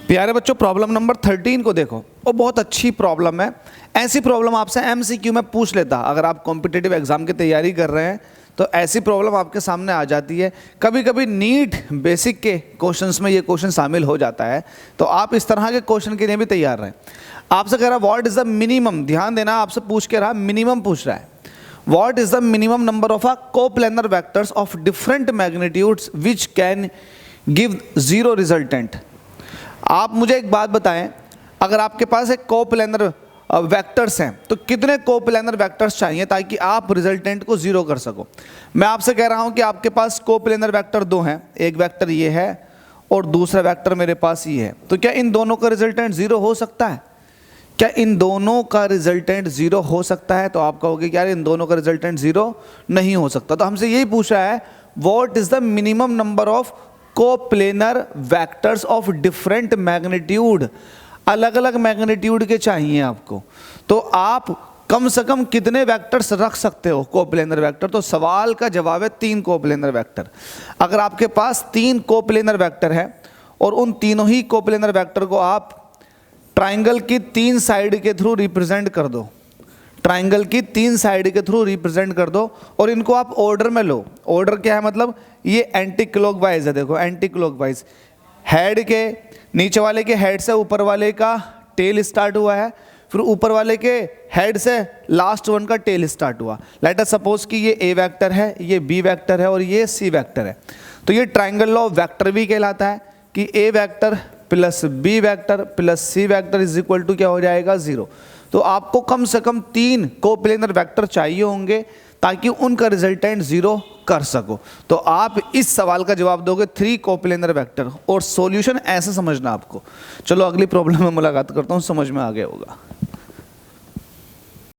प्यारे बच्चों, problem number 13 को देखो। वो बहुत अच्छी प्रॉब्लम है। ऐसी प्रॉब्लम आपसे एमसीक्यू में पूछ लेता। अगर आप कॉम्पिटिटिव एग्जाम की तैयारी कर रहे हैं तो ऐसी प्रॉब्लम आपके सामने आ जाती है। कभी कभी नीट बेसिक के क्वेश्चंस में ये क्वेश्चन शामिल हो जाता है, तो आप इस तरह के क्वेश्चन के लिए भी तैयार रहें। आपसे कह रहा है व्हाट इज द मिनिमम, ध्यान देना, आपसे पूछ के रहा मिनिमम पूछ रहा है। What is the minimum number of a coplanar vectors of different magnitudes which can give zero resultant. आप मुझे एक बात बताएं, अगर आपके पास एक कोप्लेनर वेक्टर्स हैं तो कितने कोप्लेनर वेक्टर्स चाहिए ताकि आप रिजल्टेंट को जीरो कर सको। मैं आपसे कह रहा हूं कि आपके पास कोप्लेनर वेक्टर दो हैं, एक वेक्टर ये है और दूसरा वेक्टर मेरे पास ये है, तो क्या इन दोनों का रिजल्टेंट जीरो हो सकता है? क्या इन दोनों का रिजल्टेंट जीरो हो सकता है? तो आप कहोगे कि यार इन दोनों का रिजल्टेंट जीरो नहीं हो सकता। तो हमसे यही पूछ रहा है what is the minimum number of coplanar vectors of different magnitude. अलग अलग मैग्नीट्यूड के चाहिए आपको, तो आप कम से कम कितने वेक्टर्स रख सकते हो कोप्लेनर वेक्टर? तो सवाल का जवाब है 3 कोप्लेनर वेक्टर। अगर आपके पास 3 कोप्लेनर वेक्टर है और उन तीनों ही कोप्लेनर वेक्टर को आप ट्राइंगल की 3 साइड के थ्रू रिप्रेजेंट कर दो, ट्राइंगल की 3 साइड के थ्रू रिप्रेजेंट कर दो और इनको आप ऑर्डर में लो। ऑर्डर क्या है? मतलब ये एंटी क्लॉकवाइज है। देखो एंटी क्लॉकवाइज, हेड के नीचे वाले के हेड से ऊपर वाले का टेल स्टार्ट हुआ है, फिर ऊपर वाले के हेड से लास्ट वन का टेल स्टार्ट हुआ। लेट अस सपोज कि ये ए वेक्टर है, ये बी वेक्टर है और ये सी वेक्टर है। तो ये ट्राइंगल लॉ वेक्टर भी कहलाता है कि A vector plus B vector plus C vector is equal to क्या हो जाएगा? 0। तो आपको कम से कम 3 कोप्लेनर वेक्टर चाहिए होंगे ताकि उनका रिजल्टेंट 0 कर सको। तो आप इस सवाल का जवाब दोगे 3 कोप्लेनर वेक्टर, और सॉल्यूशन ऐसे समझना आपको। चलो अगली प्रॉब्लम में मुलाकात करता हूँ, समझ में आ गया होगा।